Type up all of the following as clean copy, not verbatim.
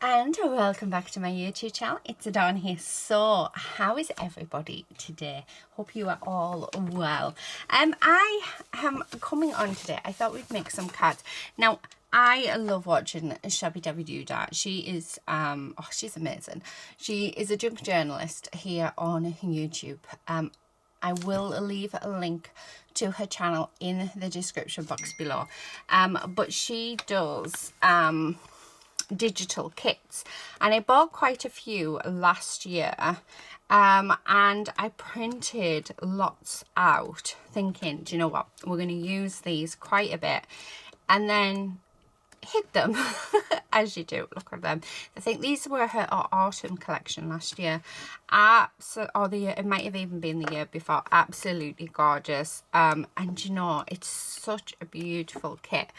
And welcome back to my YouTube channel. It's Dawn here. So, how is everybody today? Hope you are all well. I am coming on today. I thought we'd make some cards. Now, I love watching Shabbydabbydodah. She is she's amazing. She is a junk journalist here on YouTube. I will leave a link to her channel in the description box below. But she does digital kits, and I bought quite a few last year, and I printed lots out thinking, do you know what, we're going to use these quite a bit, and then hid them as you do. Look at them. I think these were her autumn collection last year, or the year, it might have even been the year before. Absolutely gorgeous. And you know, it's such a beautiful kit.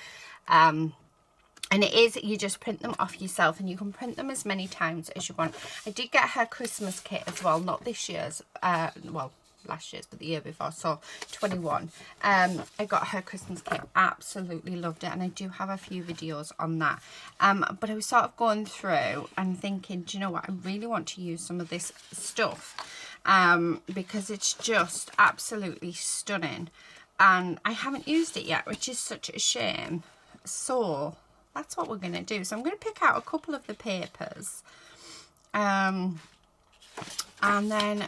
And it is, you just print them off yourself, and you can print them as many times as you want. I did get her Christmas kit as well, not this year's, well, last year's, but the year before, so 21. I got her Christmas kit, absolutely loved it, and I do have a few videos on that. But I was sort of going through and thinking, do you know what, I really want to use some of this stuff, because it's just absolutely stunning, and I haven't used it yet, which is such a shame. So that's what we're going to do. So I'm going to pick out a couple of the papers, and then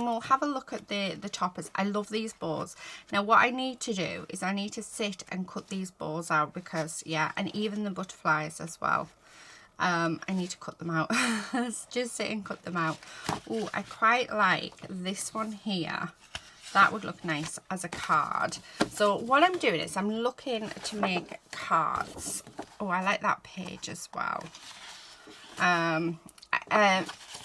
we'll have a look at the toppers. I love these bows. Now what I need to do is I need to sit and cut these bows out, because yeah, and even the butterflies as well. I need to cut them out. Just sit and cut them out. Oh, I quite like this one here. That would look nice as a card. So what I'm doing is I'm looking to make cards. Oh, I like that page as well. I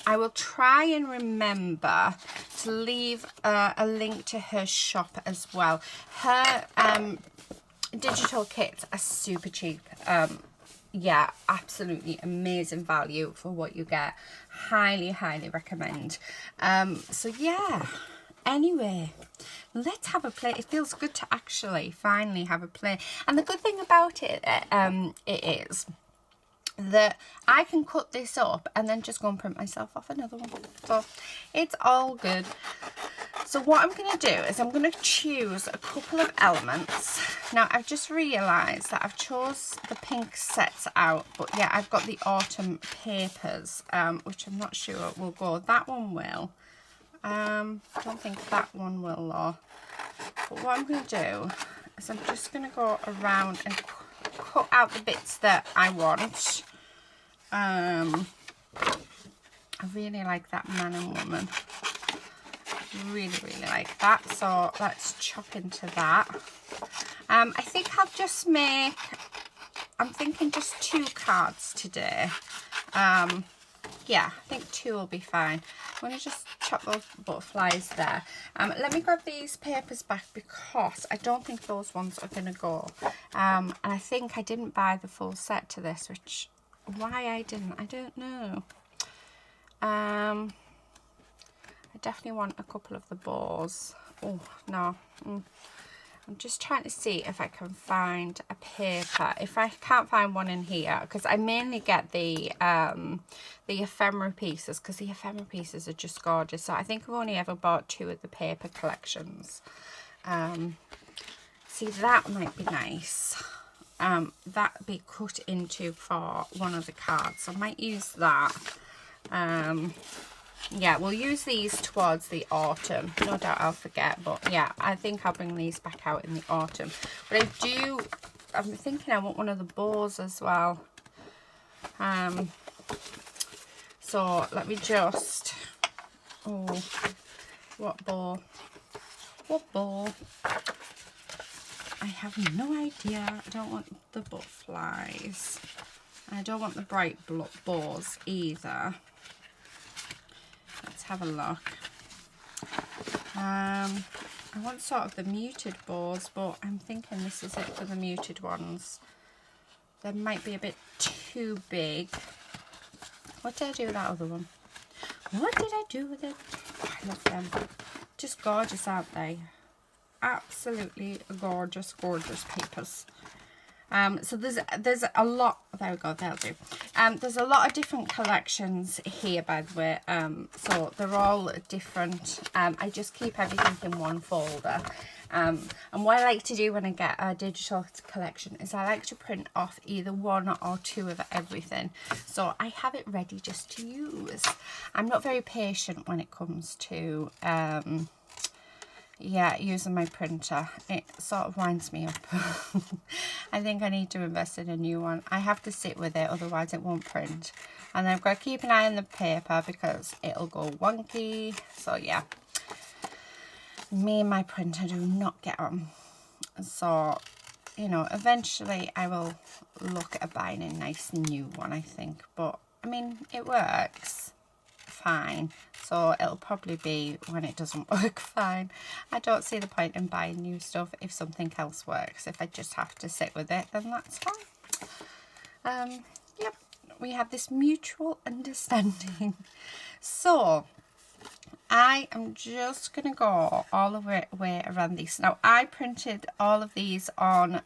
will try and remember to leave a link to her shop as well. Her digital kits are super cheap. Yeah, absolutely amazing value for what you get. Highly, highly recommend. So yeah. Anyway, let's have a play. It feels good to actually finally have a play. And the good thing about it, it is that I can cut this up and then just go and print myself off another one. So it's all good. So what I'm going to do is I'm going to choose a couple of elements. Now I've just realised that I've chose the pink sets out, but yeah, I've got the autumn papers, which I'm not sure will go. That one will. I don't think that one will though. But what I'm going to do is I'm just going to go around and cut out the bits that I want. I really like that man and woman. Really, really like that. So let's chop into that. I think I'll just make, I'm thinking just 2 cards today. Yeah, I think 2 will be fine. I'm going to just chop those butterflies there. Let me grab these papers back, because I don't think those ones are going to go. And I think I didn't buy the full set to this, which, why I didn't, I don't know. I definitely want a couple of the bows. Oh, no. I'm just trying to see if I can find a paper. If I can't find one in here, because I mainly get the ephemera pieces, because the ephemera pieces are just gorgeous. So I think I've only ever bought 2 of the paper collections. See, that might be nice. That be cut into for one of the cards. So I might use that. Yeah, we'll use these towards the autumn. No doubt I'll forget, but yeah, I think I'll bring these back out in the autumn. But I'm thinking I want one of the bows as well. So let me just, oh, what bow? What bow? I have no idea. I don't want the butterflies. I don't want the bright bows either. Let's have a look. I want sort of the muted bows, but I'm thinking this is it for the muted ones. They might be a bit too big. What did I do with that other one? What did I do with it? Oh, I love them. Just gorgeous, aren't they? Absolutely gorgeous, gorgeous papers. So there's a lot, there we go, that'll do. There's a lot of different collections here, by the way. So they're all different. I just keep everything in one folder. And what I like to do when I get a digital collection is I like to print off either one or two of everything, so I have it ready just to use. I'm not very patient when it comes to yeah, using my printer. It sort of winds me up. I think I need to invest in a new one. I have to sit with it, otherwise it won't print. And I've got to keep an eye on the paper because it'll go wonky. So yeah, me and my printer do not get on. So, you know, eventually I will look at buying a nice new one, I think. But, I mean, it works fine. So it'll probably be when it doesn't work fine. I don't see the point in buying new stuff if something else works. If I just have to sit with it, then that's fine. Yep, we have this mutual understanding. So I am just going to go all the way around these. Now, I printed all of these on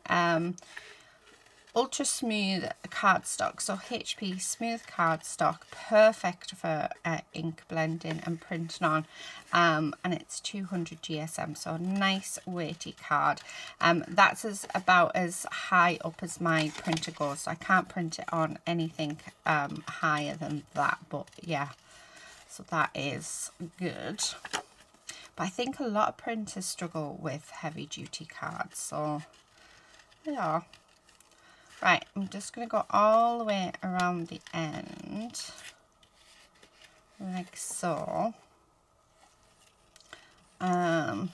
ultra smooth cardstock, so HP smooth cardstock, perfect for ink blending and printing on, and it's 200 GSM, so a nice weighty card. That's about as high up as my printer goes, so I can't print it on anything higher than that, but yeah, so that is good. But I think a lot of printers struggle with heavy duty cards, so yeah. Right, I'm just going to go all the way around the end, like so. All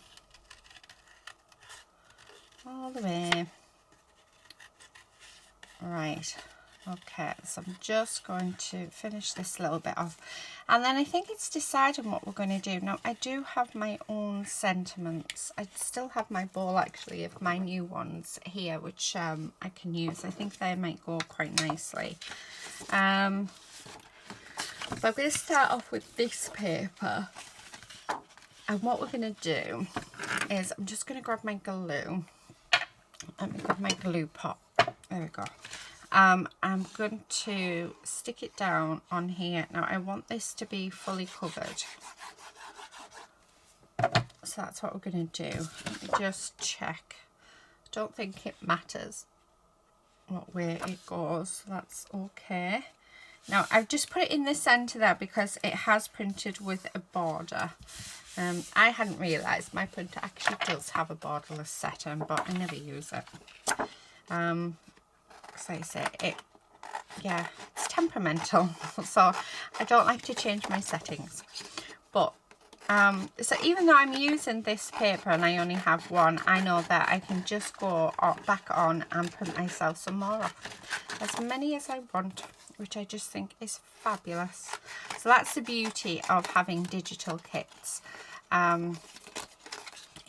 the way. Right, okay, so I'm just going to finish this little bit off. And then I think it's deciding what we're going to do. Now, I do have my own sentiments. I still have my bowl, actually, of my new ones here, which I can use. I think they might go quite nicely. But I'm going to start off with this paper. And what we're going to do is I'm just going to grab my glue. Let me grab my glue pot. There we go. I'm going to stick it down on here. Now, I want this to be fully covered. So that's what we're going to do. Let me just check. I don't think it matters what way it goes. That's okay. Now, I've just put it in the centre there because it has printed with a border. I hadn't realised my printer actually does have a borderless setting, but I never use it. So I say yeah, it's temperamental, so I don't like to change my settings. But so even though I'm using this paper and I only have one, I know that I can just go back on and print myself some more off, as many as I want, which I just think is fabulous. So that's the beauty of having digital kits.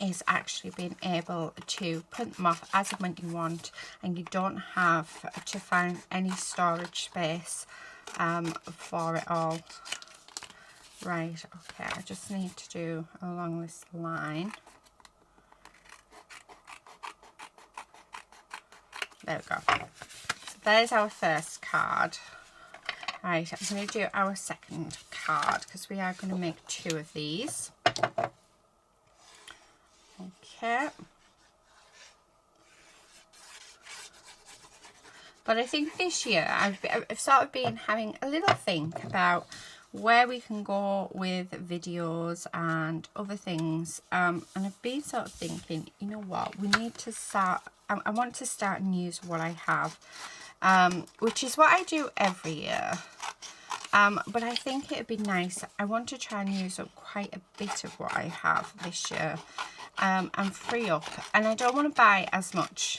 Is actually being able to print them off as and when you want, and you don't have to find any storage space for it all. Right, okay, I just need to do along this line. There we go. So there's our first card. Right, I'm going to do our second card because we are going to make two of these. Okay. But I think this year I've sort of been having a little think about where we can go with videos and other things. And I've been sort of thinking, you know what, we need to start, I want to start and use what I have, which is what I do every year. But I think it would be nice, I want to try and use up quite a bit of what I have this year. And free up, and I don't want to buy as much.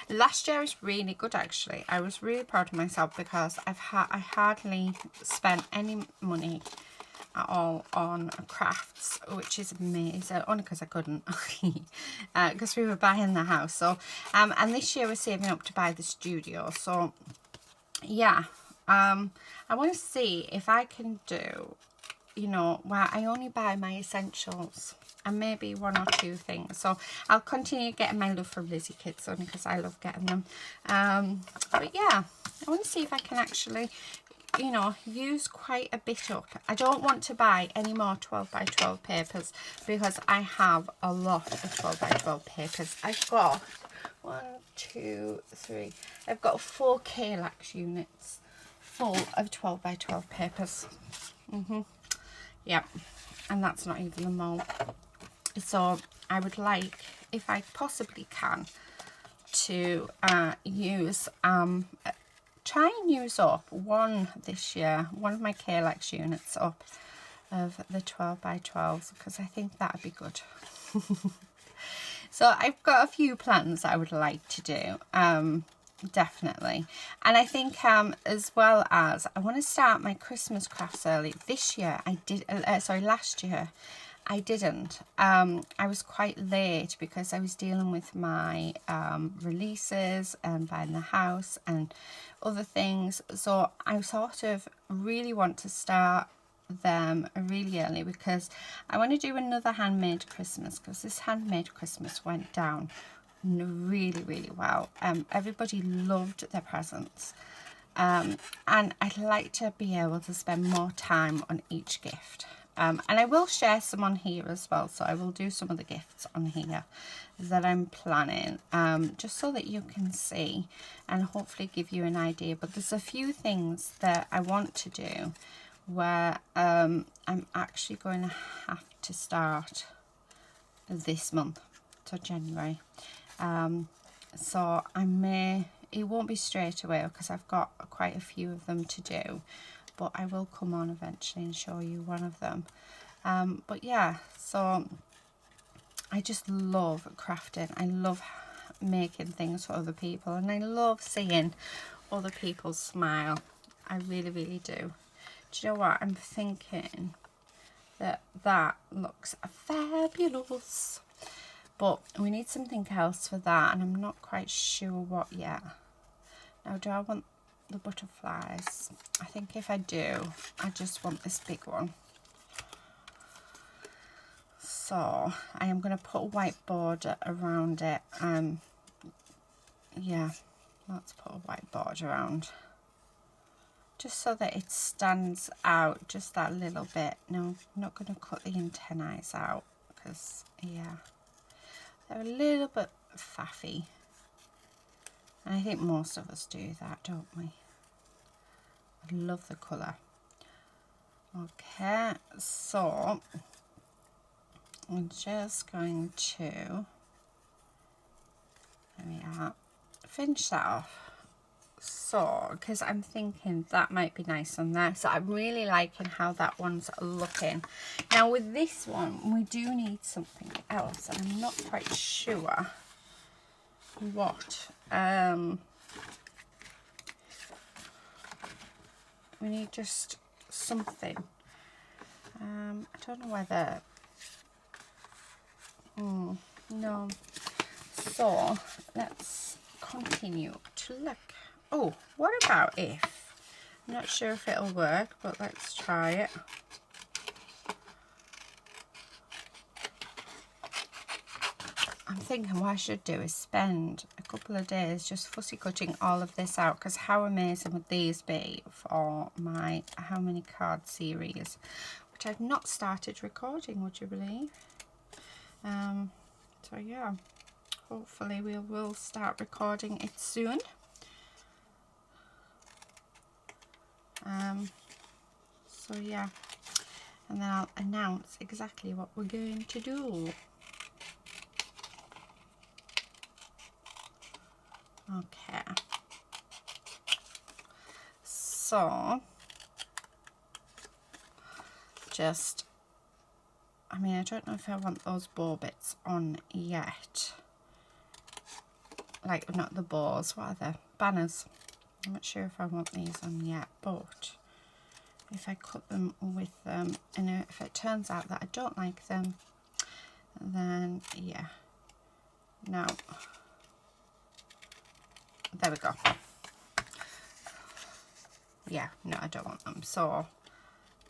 Last year was really good, actually. I was really proud of myself because I hardly spent any money at all on crafts, which is amazing, only because I couldn't, because we were buying the house. So and this year we're saving up to buy the studio. So yeah, I want to see if I can do, you know, well, I only buy my essentials and maybe 1 or 2 things. So I'll continue getting my love from Lizzie Kits on because I love getting them. But yeah, I want to see if I can actually, you know, use quite a bit up. I don't want to buy any more 12 by 12 papers because I have a lot of 12 by 12 papers. I've got 1, 2, 3. I've got 4 Kallax units full of 12 by 12 papers. Yeah, and that's not even the mold. So I would like, if I possibly can, to use try and use up one this year, one of my Kallax units up of the 12 by 12s, because I think that would be good. So I've got a few plans I would like to do, definitely. And I think as well as I want to start my Christmas crafts early. This year I did, sorry, last year I didn't. I was quite late because I was dealing with my releases and buying the house and other things. So I sort of really want to start them really early because I want to do another handmade Christmas, because this handmade Christmas went down really well. Everybody loved their presents, and I'd like to be able to spend more time on each gift. And I will share some on here as well, so I will do some of the gifts on here that I'm planning, just so that you can see and hopefully give you an idea. But there's a few things that I want to do where I'm actually going to have to start this month, so January. So I may, it won't be straight away because I've got quite a few of them to do, but I will come on eventually and show you one of them. But yeah, so I just love crafting. I love making things for other people, and I love seeing other people smile. I really do. Do you know what? I'm thinking that that looks fabulous, but we need something else for that, and I'm not quite sure what yet. Now, do I want the butterflies? I think if I do, I just want this big one. So I am going to put a white border around it. Yeah, let's put a white border around, just so that it stands out just that little bit. No, I'm not going to cut the antennae out because, yeah, they're a little bit faffy. And I think most of us do that, don't we? I love the colour. Okay, so I'm just going to, there we are, finish that off. So, because I'm thinking that might be nice on there. So I'm really liking how that one's looking. Now with this one, we do need something else, and I'm not quite sure what. We need just something. I don't know whether. No. So let's continue to look. Oh, what about if? I'm not sure if it'll work, but let's try it. I'm thinking what I should do is spend a couple of days just fussy cutting all of this out, because how amazing would these be for my How Many Cards series, which I've not started recording, would you believe? So yeah, hopefully we will start recording it soon. So yeah, and then I'll announce exactly what we're going to do. Okay, so just, I mean, I don't know if I want those bow bits on yet, like not the bows, what are they, banners. I'm not sure if I want these on yet, but if I cut them with them, and if it turns out that I don't like them, then yeah, now there we go. Yeah, no, I don't want them, so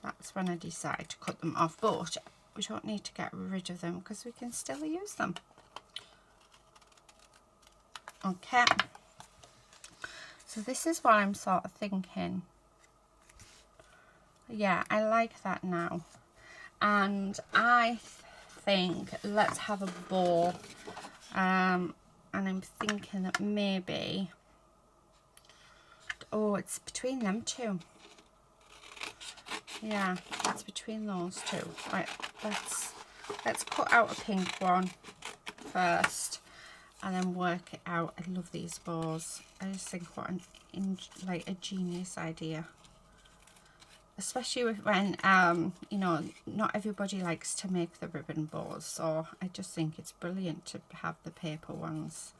that's when I decide to cut them off. But we don't need to get rid of them because we can still use them. Okay, so this is what I'm sort of thinking. Yeah, I like that now. And I think let's have a bow. And I'm thinking that maybe, oh, it's between them two. Yeah, it's between those two. Right, let's cut out a pink one first and then work it out. I love these bows. I just think what like a genius idea. Especially when, you know, not everybody likes to make the ribbon bows, so I just think it's brilliant to have the paper ones.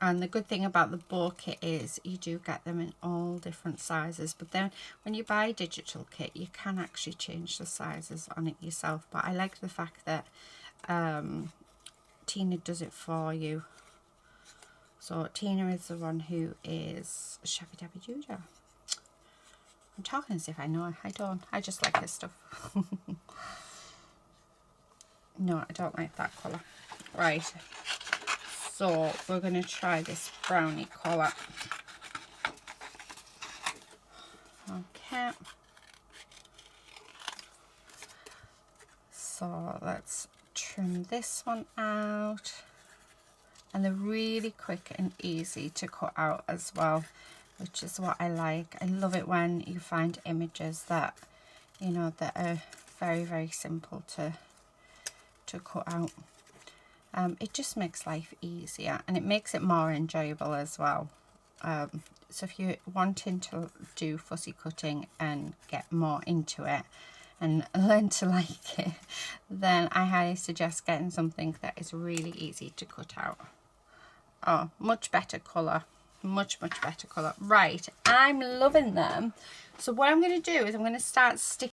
And the good thing about the bow kit is you do get them in all different sizes, but then when you buy a digital kit you can actually change the sizes on it yourself. But I like the fact that Tina does it for you. So Tina is the one who is Shabbydabbydodah. I'm talking as if I know. I don't. I just like this stuff. No, I don't like that colour. Right. So we're going to try this brownie colour. Okay. So let's trim this one out. And they're really quick and easy to cut out as well, which is what I like. I love it when you find images that, you know, that are very, very simple to cut out. It just makes life easier and it makes it more enjoyable as well. So if you're wanting to do fussy cutting and get more into it and learn to like it, then I highly suggest getting something that is really easy to cut out. Oh, much better colour. Much better colour. Right, I'm loving them. So what I'm going to do is I'm going to start sticking.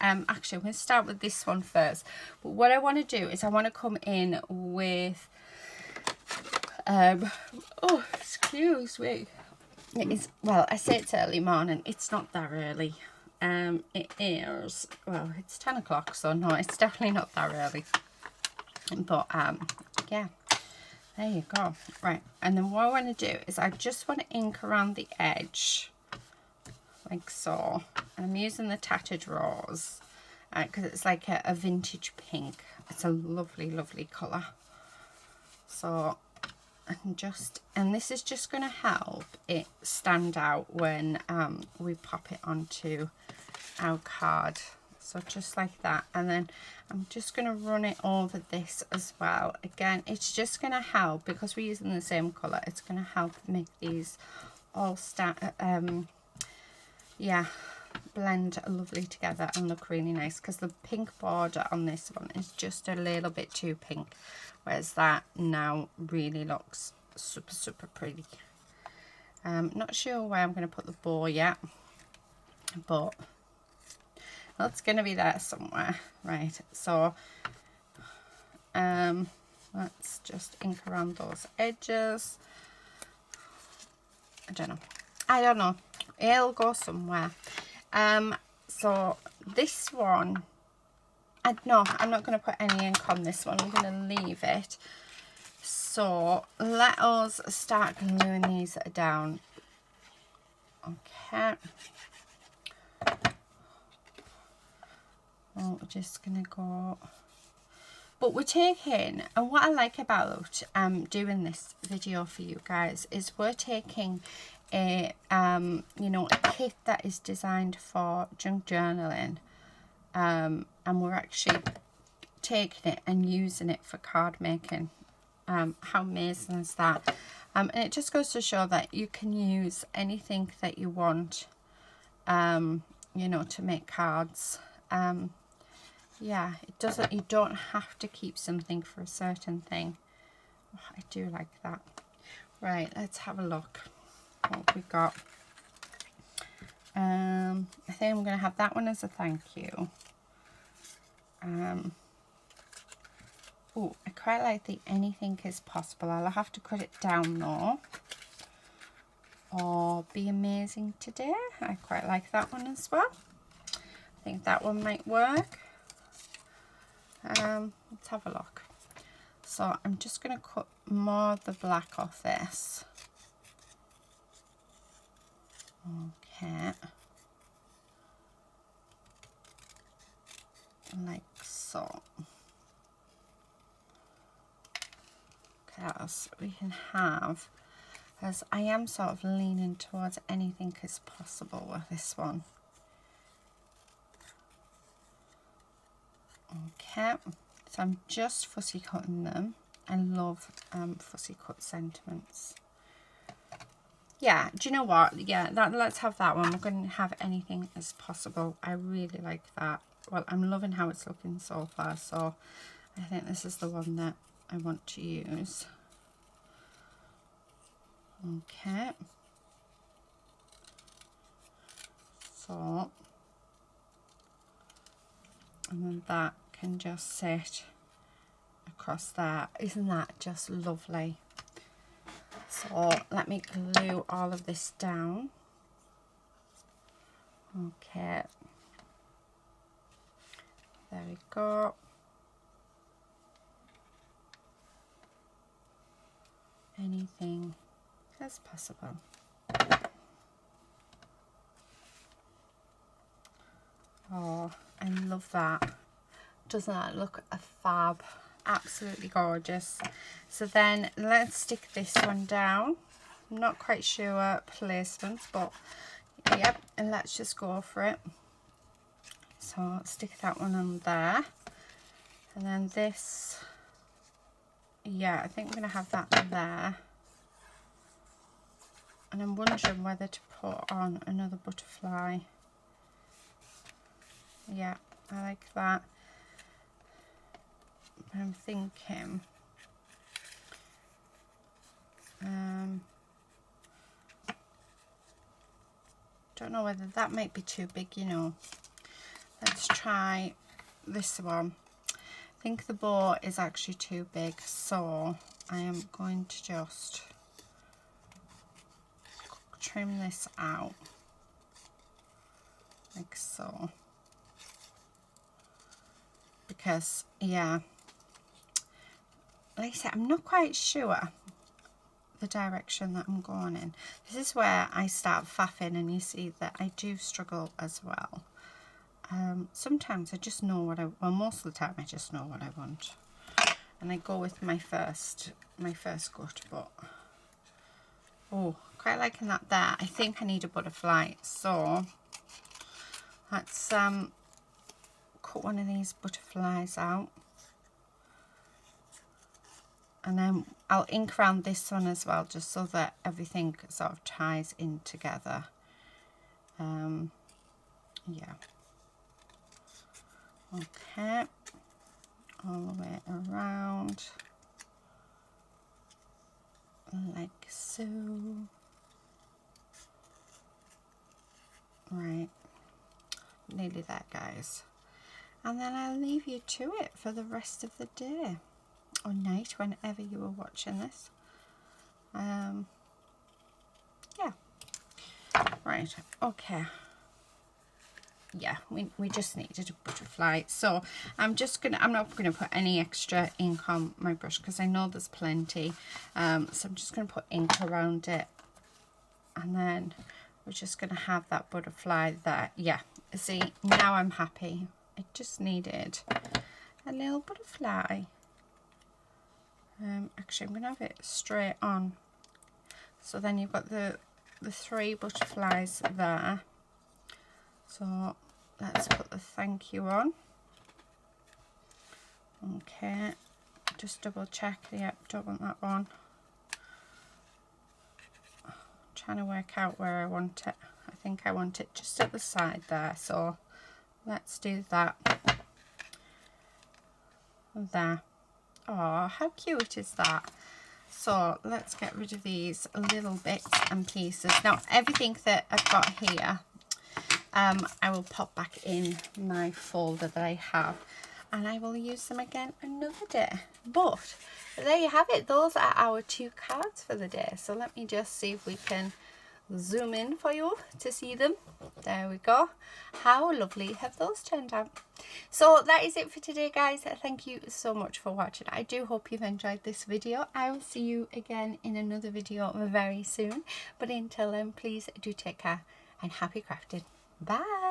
Actually I'm going to start with this one first, but what I want to do is I want to come in with oh, excuse me, it is, well, I say it's early morning, it's not that early. It is, well, it's 10 o'clock, so no, it's definitely not that early, but yeah, there you go. Right, and then what I want to do is I just want to ink around the edge like so. I'm using the Tattered Rose because it's like a vintage pink. It's a lovely colour. So and this is just going to help it stand out when we pop it onto our card. So just like that, and then I'm just going to run it over this as well. Again, it's just going to help because we're using the same colour. It's going to help make these all yeah, blend lovely together and look really nice, because the pink border on this one is just a little bit too pink, whereas that now really looks super pretty. Not sure where I'm going to put the bow yet, but that's going to be there somewhere. Right, so let's just ink around those edges. I don't know, it'll go somewhere. So this one, no, I'm not going to put any ink on this one. I'm going to leave it. So let us start gluing these down. Okay. Well, we're just going to go, but we're taking, and what I like about doing this video for you guys is we're taking a you know, a kit that is designed for junk journaling, and we're actually taking it and using it for card making. How amazing is that? And it just goes to show that you can use anything that you want, you know, to make cards. Yeah, it doesn't, you don't have to keep something for a certain thing. Oh, I do like that. Right, let's have a look what we got. I think I'm going to have that one as a thank you. Oh, I quite like the anything is possible. I'll have to cut it down though. Or be amazing today. I quite like that one as well. I think that one might work. Let's have a look. So I'm just going to cut more of the black off this. Okay. Like so. Okay, else we can have, as I am sort of leaning towards anything as possible with this one. Okay, so I'm just fussy cutting them. I love fussy cut sentiments. Yeah, do you know what? Yeah, let's have that one. We're going to have anything as possible. I really like that. Well, I'm loving how it's looking so far, so I think this is the one that I want to use. Okay. So, and then that can just sit across there. Isn't that just lovely? So let me glue all of this down. Okay, there we go. Anything as possible. Oh, I love that. Doesn't that look a fab? Absolutely gorgeous. So then let's stick this one down. I'm not quite sure placement, but yep, and let's just go for it. So I'll stick that one on there, and then this, yeah, I think I'm gonna have that there. And I'm wondering whether to put on another butterfly. Yeah, I like that. But I'm thinking don't know whether that might be too big, you know. Let's try this one. I think the bow is actually too big, so I am going to just trim this out like so, because yeah, like I said, I'm not quite sure the direction that I'm going in. This is where I start faffing, and you see that I do struggle as well. Sometimes I just know what well, most of the time I just know what I want, and I go with my first gut. But oh, quite liking that there. I think I need a butterfly, so let's cut one of these butterflies out, and then I'll ink around this one as well, just so that everything sort of ties in together. Yeah. Okay, all the way around like so. Right, nearly there, guys. And then I'll leave you to it for the rest of the day or night, whenever you were watching this. Yeah, right, okay. Yeah, we just needed a butterfly, so I'm not gonna put any extra ink on my brush because I know there's plenty, so I'm just gonna put ink around it, and then we're just gonna have that butterfly there. Yeah, see, now I'm happy. I just needed a little butterfly. Actually, I'm gonna have it straight on, so then you've got the 3 butterflies there. So let's put the thank you on. Okay, just double check. Yep, don't want that one. I'm trying to work out where I want it. I think I want it just at the side there, so let's do that. There. Oh, how cute is that? So let's get rid of these little bits and pieces. Now everything that I've got here, I will pop back in my folder that I have, and I will use them again another day. But there you have it. Those are our 2 cards for the day. So let me just see if we can zoom in for you to see them. There we go. How lovely have those turned out. So that is it for today, guys. Thank you so much for watching. I do hope you've enjoyed this video. I will see you again in another video very soon, but until then, please do take care and happy crafting. Bye.